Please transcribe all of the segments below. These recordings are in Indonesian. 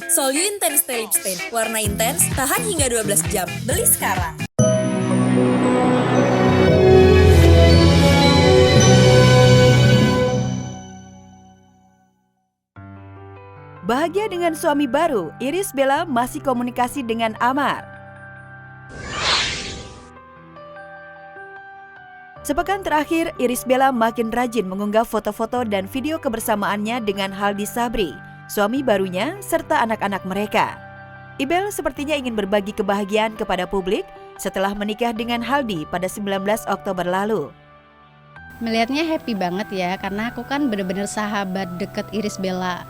Sol You Intense Stay Lip Stain. Warna intens, tahan hingga 12 jam. Beli sekarang. Bahagia dengan suami baru, Irish Bella masih komunikasi dengan Amar. Sepekan terakhir, Irish Bella makin rajin mengunggah foto-foto dan video kebersamaannya dengan Haldi Sabri, suami barunya, serta anak-anak mereka. Ibel sepertinya ingin berbagi kebahagiaan kepada publik setelah menikah dengan Haldi pada 19 Oktober lalu. Melihatnya happy banget ya, karena aku kan benar-benar sahabat deket Irish Bella.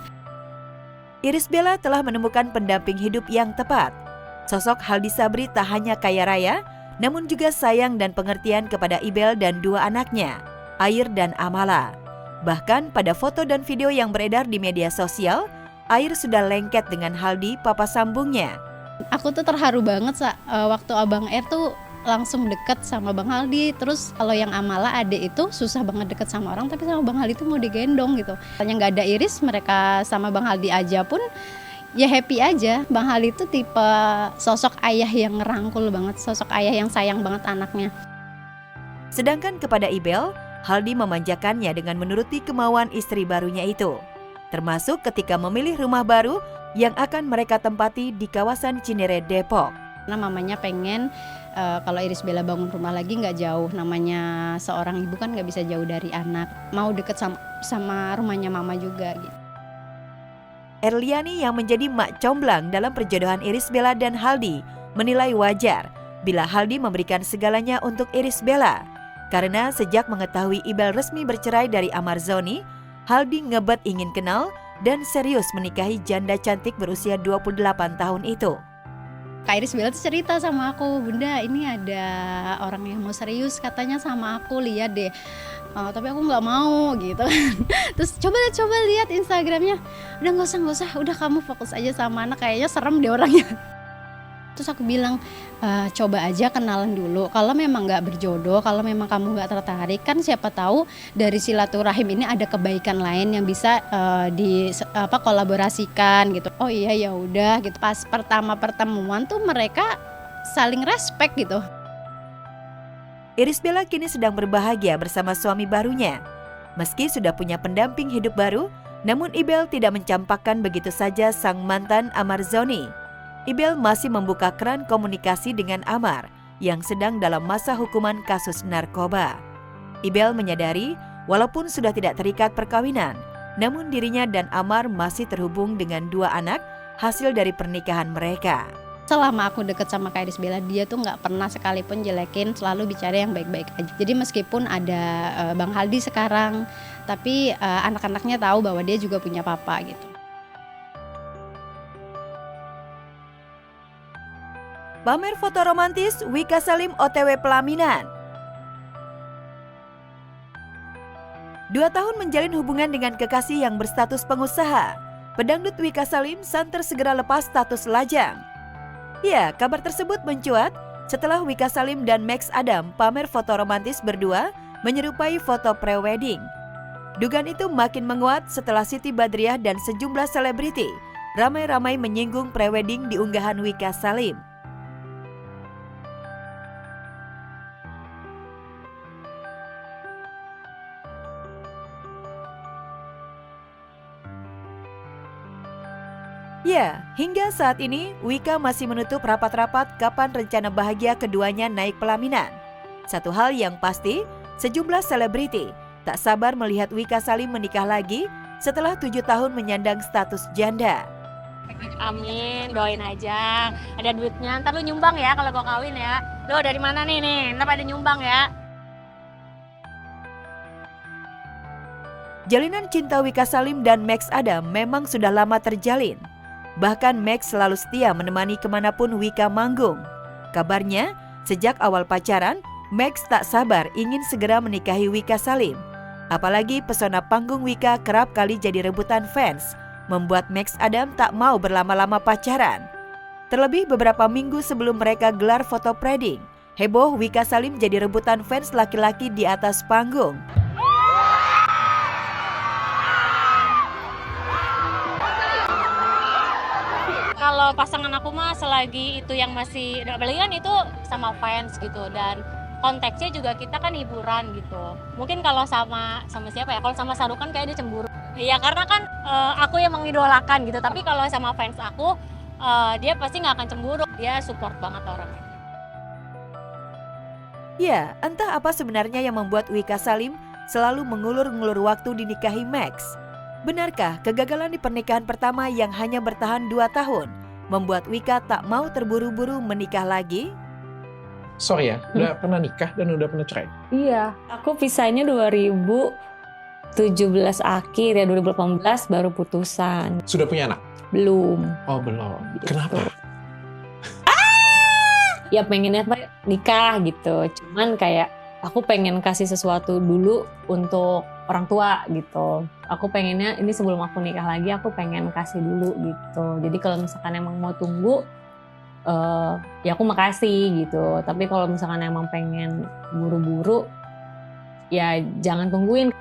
Irish Bella telah menemukan pendamping hidup yang tepat. Sosok Haldi Sabri tak hanya kaya raya, namun juga sayang dan pengertian kepada Ibel dan dua anaknya, Air dan Amala. Bahkan pada foto dan video yang beredar di media sosial, Air sudah lengket dengan Haldi, papa sambungnya. Aku tuh terharu banget waktu Abang Air tuh langsung deket sama Bang Haldi. Terus kalau yang Amala adik itu susah banget deket sama orang, tapi sama Bang Haldi tuh mau digendong gitu. Tanya nggak ada Iris, mereka sama Bang Haldi aja pun ya happy aja. Bang Haldi itu tipe sosok ayah yang ngerangkul banget, sosok ayah yang sayang banget anaknya. Sedangkan kepada Ibel, Haldi memanjakannya dengan menuruti kemauan istri barunya itu. Termasuk ketika memilih rumah baru yang akan mereka tempati di kawasan Cinere, Depok. Karena mamanya pengen kalau Irish Bella bangun rumah lagi nggak jauh, namanya seorang ibu kan nggak bisa jauh dari anak, mau deket sama rumahnya mama juga gitu. Erliani yang menjadi mak comblang dalam perjodohan Irish Bella dan Haldi menilai wajar bila Haldi memberikan segalanya untuk Irish Bella. Karena sejak mengetahui Ibel resmi bercerai dari Amar Zoni, Haldi ngebet ingin kenal dan serius menikahi janda cantik berusia 28 tahun itu. Kak Irish Bella tuh cerita sama aku, Bunda ini ada orang yang mau serius katanya sama aku, lihat deh. Tapi aku nggak mau gitu. Terus coba lihat Instagramnya. Udah nggak usah, udah kamu fokus aja sama anak, kayaknya serem deh orangnya. Terus aku bilang coba aja kenalan dulu. Kalau memang nggak berjodoh, kalau memang kamu nggak tertarik, kan siapa tahu dari silaturahim ini ada kebaikan lain yang bisa kolaborasikan gitu. Oh iya ya udah gitu. Pas pertama pertemuan tuh mereka saling respect gitu. Irish Bella kini sedang berbahagia bersama suami barunya. Meski sudah punya pendamping hidup baru, namun Ibel tidak mencampakkan begitu saja sang mantan Amar Zoni. Ibel masih membuka keran komunikasi dengan Amar yang sedang dalam masa hukuman kasus narkoba. Ibel menyadari walaupun sudah tidak terikat perkawinan, namun dirinya dan Amar masih terhubung dengan dua anak hasil dari pernikahan mereka. Selama aku deket sama Kak Irish Bella, dia tuh nggak pernah sekalipun jelekin, selalu bicara yang baik-baik aja. Jadi meskipun ada Bang Haldi sekarang, tapi anak-anaknya tahu bahwa dia juga punya papa gitu. Pamer foto romantis Wika Salim OTW pelaminan. 2 tahun menjalin hubungan dengan kekasih yang berstatus pengusaha, pedangdut Wika Salim santer segera lepas status lajang. Ya, kabar tersebut mencuat setelah Wika Salim dan Max Adam pamer foto romantis berdua menyerupai foto pre-wedding. Dugaan itu makin menguat setelah Siti Badriah dan sejumlah selebriti ramai-ramai menyinggung pre-wedding di unggahan Wika Salim. Ya, hingga saat ini Wika masih menutup rapat-rapat kapan rencana bahagia keduanya naik pelaminan. Satu hal yang pasti, sejumlah selebriti tak sabar melihat Wika Salim menikah lagi setelah 7 tahun menyandang status janda. Amin, doain aja. Ada duitnya, ntar lu nyumbang ya kalau gua kawin ya. Lu dari mana nih, ntar pada nyumbang ya. Jalinan cinta Wika Salim dan Max Adam memang sudah lama terjalin. Bahkan Max selalu setia menemani kemanapun Wika manggung. Kabarnya, sejak awal pacaran, Max tak sabar ingin segera menikahi Wika Salim. Apalagi pesona panggung Wika kerap kali jadi rebutan fans, membuat Max Adam tak mau berlama-lama pacaran. Terlebih beberapa minggu sebelum mereka gelar foto predding, heboh Wika Salim jadi rebutan fans laki-laki di atas panggung. kalau pasangan aku mah selagi itu yang masih, apalagi kan itu sama fans gitu, dan konteksnya juga kita kan hiburan gitu. Mungkin kalau sama siapa ya, kalau sama Saru kan kayak dia cemburu. Iya karena kan aku yang mengidolakan gitu, tapi kalau sama fans aku dia pasti nggak akan cemburu, dia support banget orangnya. Ya, entah apa sebenarnya yang membuat Wika Salim selalu mengulur-ngulur waktu dinikahi Max. Benarkah kegagalan di pernikahan pertama yang hanya bertahan 2 tahun membuat Wika tak mau terburu-buru menikah lagi? Sorry ya, udah pernah nikah dan udah pernah cerai? Iya, aku pisahnya 2017 akhir ya, 2018 baru putusan. Sudah punya anak? Belum. Oh belum. Gitu. Kenapa? Ya pengennya nikah gitu, cuman kayak aku pengen kasih sesuatu dulu untuk orang tua gitu. Aku pengennya ini sebelum aku nikah lagi, aku pengen kasih dulu gitu. Jadi kalau misalkan emang mau tunggu, ya aku makasih gitu. Tapi kalau misalkan emang pengen buru-buru, ya jangan tungguin.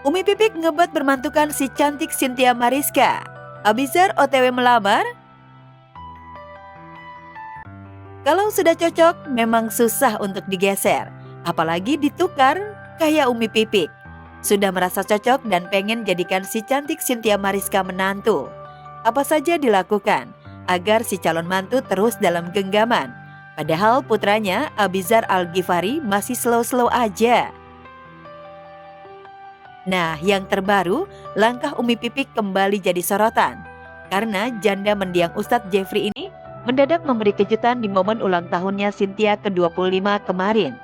Umi Pipik ngebat bermantukan si cantik Cynthia Mariska. Abizar OTW melamar? Kalau sudah cocok, memang susah untuk digeser. Apalagi ditukar, kayak Umi Pipik. Sudah merasa cocok dan pengen jadikan si cantik Cynthia Mariska menantu. Apa saja dilakukan agar si calon mantu terus dalam genggaman. Padahal putranya Abizar Al-Ghifari masih slow-slow aja. Nah, yang terbaru, langkah Umi Pipik kembali jadi sorotan. Karena janda mendiang Ustadz Jeffrey ini mendadak memberi kejutan di momen ulang tahunnya Cynthia ke-25 kemarin.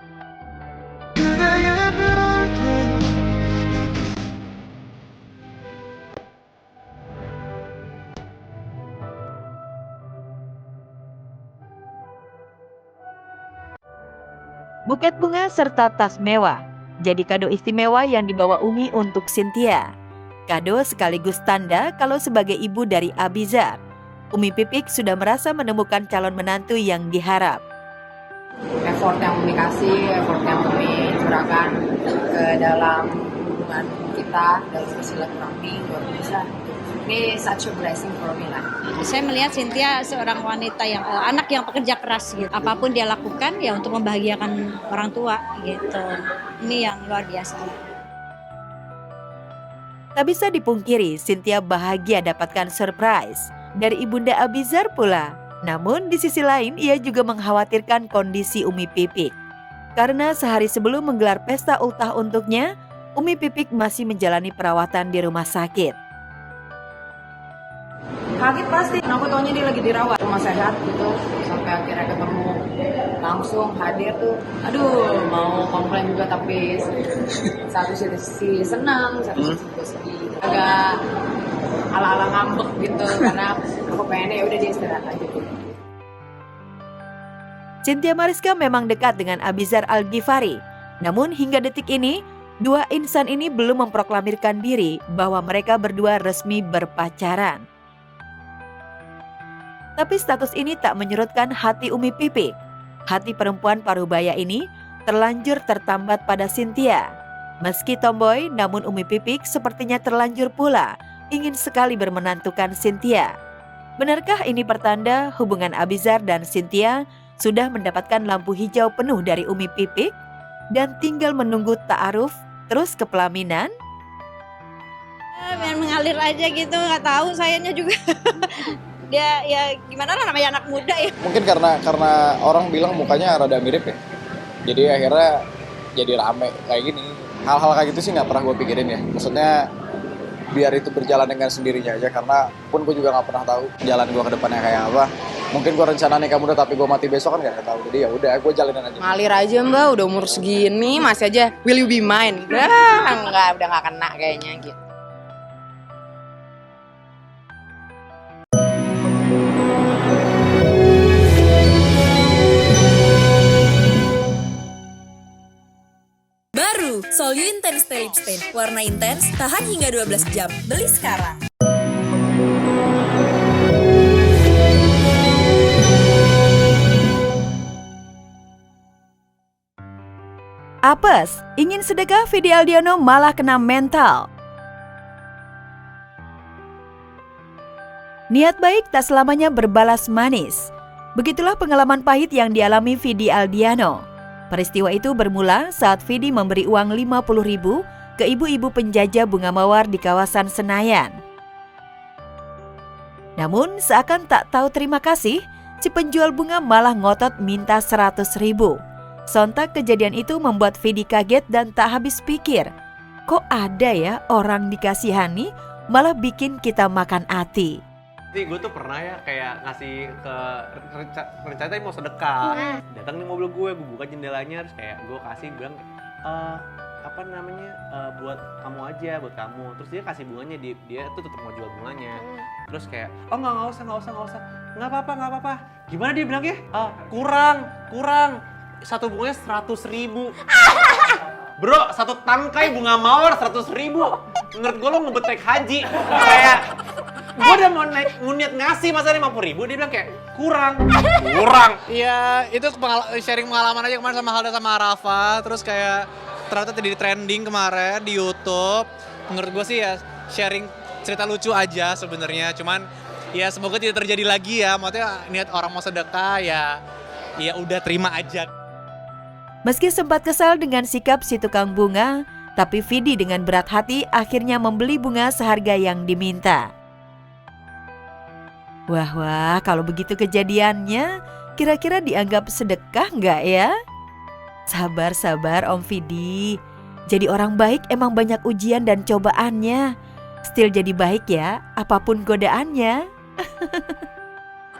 Buket bunga serta tas mewah jadi kado istimewa yang dibawa Umi untuk Cynthia. Kado sekaligus tanda kalau sebagai ibu dari Abizar, Umi Pipik sudah merasa menemukan calon menantu yang diharap. Effort yang Umi kasih, effort yang Umi curahkan ke dalam hubungan kita, dalam bersilaturahmi, luar biasa. Ini such a blessing for me lah. Saya melihat Cynthia seorang wanita yang anak yang pekerja keras gitu. Apapun dia lakukan ya untuk membahagiakan orang tua gitu. Ini yang luar biasa. Tak bisa dipungkiri, Cynthia bahagia dapatkan surprise dari ibunda Abizar pula. Namun di sisi lain ia juga mengkhawatirkan kondisi Umi Pipik. Karena sehari sebelum menggelar pesta ultah untuknya, Umi Pipik masih menjalani perawatan di rumah sakit. Kaget pasti, aku taunya dia lagi dirawat rumah sehat gitu, sampai akhirnya ketemu langsung hadir tuh, aduh mau komplain juga tapi satu sisi senang, satu sisi juga sedih, agak ala-ala ngambek gitu karena aku pengennya ya udah dia istirahat aja gitu. Cynthia Mariska memang dekat dengan Abizar Al-Ghifari, namun hingga detik ini dua insan ini belum memproklamirkan diri bahwa mereka berdua resmi berpacaran. Tapi status ini tak menyurutkan hati Umi Pipik. Hati perempuan parubaya ini terlanjur tertambat pada Cynthia. Meski tomboy, namun Umi Pipik sepertinya terlanjur pula ingin sekali bermenantukan Cynthia. Benarkah ini pertanda hubungan Abizar dan Cynthia sudah mendapatkan lampu hijau penuh dari Umi Pipik dan tinggal menunggu ta'aruf terus ke pelaminan? Biar mengalir aja gitu, nggak tahu sayanya juga. Dia ya gimana lah namanya anak muda ya. Mungkin karena orang bilang mukanya rada mirip ya. Jadi akhirnya jadi rame kayak gini. Hal-hal kayak gitu sih nggak pernah gue pikirin ya. Maksudnya biar itu berjalan dengan sendirinya aja. Karena pun gue juga nggak pernah tahu jalan gue ke depannya kayak apa. Mungkin gue rencana nikah muda tapi gue mati besok kan nggak tahu. Jadi ya udah gue jalanin aja. Ngalir aja mbak, udah umur segini masih aja will you be mine? Udah nggak kena kayaknya gitu. Baru, Solyu Intense Stay Lip Stain. Warna intens, tahan hingga 12 jam. Beli sekarang. Apes, ingin sedekah Vidi Aldiano malah kena mental. Niat baik tak selamanya berbalas manis. Begitulah pengalaman pahit yang dialami Vidi Aldiano. Peristiwa itu bermula saat Vidi memberi uang 50.000 ke ibu-ibu penjajah bunga mawar di kawasan Senayan. Namun seakan tak tahu terima kasih, si penjual bunga malah ngotot minta 100.000. Sontak kejadian itu membuat Vidi kaget dan tak habis pikir. Kok ada ya orang dikasihani malah bikin kita makan hati. Jadi gue tuh pernah ya kayak ngasih ke rencana tadi mau sedekah. Datang nih mobil gue buka jendelanya terus kayak gue kasih bilang buat kamu aja, buat kamu. Terus dia kasih bunganya, dia tuh tetap mau jual bunganya. Terus kayak, oh nggak usah. Nggak apa-apa. Gimana dia bilangnya? Kurang. Satu bunganya 100.000. Bro, satu tangkai bunga mawar 100.000. Menurut gue lo ngebet naik haji. Kayak, gue udah mau niat ngasih masa 50.000, dia bilang kayak, kurang. Iya, itu sharing pengalaman aja kemarin sama Halda sama Arafa. Terus kayak ternyata jadi trending kemarin di YouTube. Menurut gue sih ya sharing cerita lucu aja sebenarnya. Cuman ya semoga tidak terjadi lagi ya. Maksudnya niat orang mau sedekah ya udah terima aja. Meski sempat kesal dengan sikap si tukang bunga, tapi Vidi dengan berat hati akhirnya membeli bunga seharga yang diminta. Wah, kalau begitu kejadiannya, kira-kira dianggap sedekah nggak ya? Sabar Om Vidi. Jadi orang baik emang banyak ujian dan cobaannya. Still jadi baik ya, apapun godaannya.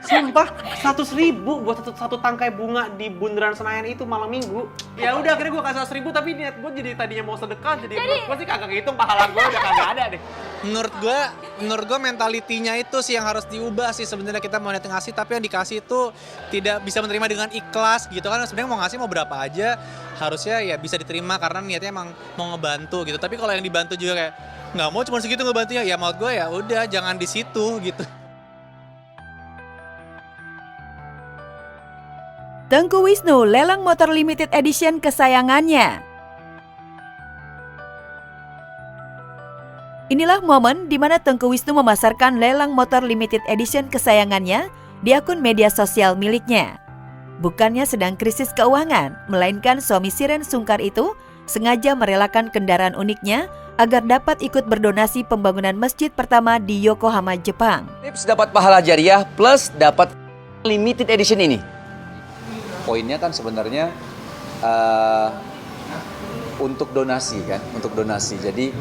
Sumpah, 100.000 buat satu tangkai bunga di bundaran Senayan itu malam minggu. Ya udah akhirnya gue kasih 100.000 tapi niat gue jadi tadinya mau sedekah jadi menurut gue sih kagak kehitung, pahala gue udah kagak ada deh. Menurut gue mentalitinya itu sih yang harus diubah sih. Sebenarnya kita mau niat ngasih tapi yang dikasih itu tidak bisa menerima dengan ikhlas gitu kan. Sebenarnya mau ngasih mau berapa aja harusnya ya bisa diterima karena niatnya emang mau ngebantu gitu. Tapi kalau yang dibantu juga kayak nggak mau cuma segitu ngebantunya, ya maksud gue ya udah jangan di situ gitu. Tengku Wisnu lelang motor limited edition kesayangannya. Inilah momen di mana Tengku Wisnu memasarkan lelang motor limited edition kesayangannya di akun media sosial miliknya. Bukannya sedang krisis keuangan, melainkan suami Shiren Sungkar itu sengaja merelakan kendaraan uniknya agar dapat ikut berdonasi pembangunan masjid pertama di Yokohama, Jepang. Tips dapat pahala jariah plus dapat limited edition ini. Poinnya kan sebenarnya untuk donasi kan, untuk donasi. Jadi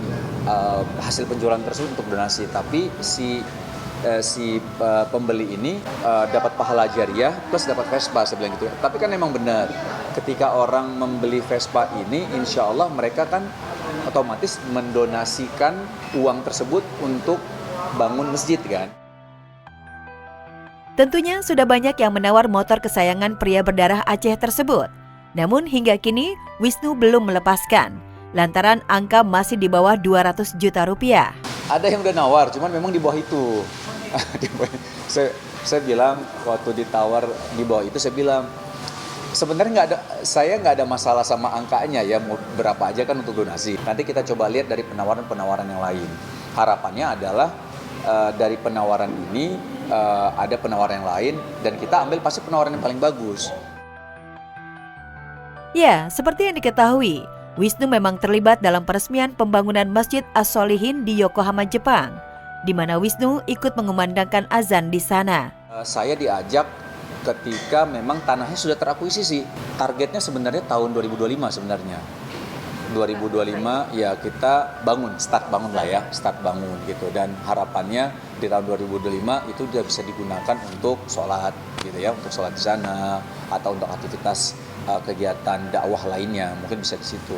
hasil penjualan tersebut untuk donasi, tapi si pembeli ini dapat pahala jariah plus dapat Vespa, saya bilang gitu. Tapi kan memang benar, ketika orang membeli Vespa ini, insya Allah mereka kan otomatis mendonasikan uang tersebut untuk bangun masjid kan. Tentunya sudah banyak yang menawar motor kesayangan pria berdarah Aceh tersebut. Namun hingga kini Wisnu belum melepaskan, lantaran angka masih di bawah 200 juta rupiah. Ada yang udah nawar, cuman memang di bawah itu. Saya bilang waktu ditawar di bawah itu, saya bilang sebenarnya saya nggak ada masalah sama angkanya ya, mau berapa aja kan untuk donasi. Nanti kita coba lihat dari penawaran-penawaran yang lain. Harapannya adalah dari penawaran ini ada penawaran yang lain dan kita ambil pasti penawaran yang paling bagus. Ya, seperti yang diketahui, Wisnu memang terlibat dalam peresmian pembangunan Masjid As-Solihin di Yokohama, Jepang, di mana Wisnu ikut mengumandangkan azan di sana. Saya diajak ketika memang tanahnya sudah terakuisisi. Targetnya sebenarnya tahun 2025 sebenarnya. 2025 ya kita start bangun gitu, dan harapannya di tahun 2025 itu sudah bisa digunakan untuk sholat gitu ya, untuk sholat di sana atau untuk aktivitas kegiatan dakwah lainnya, mungkin bisa di situ.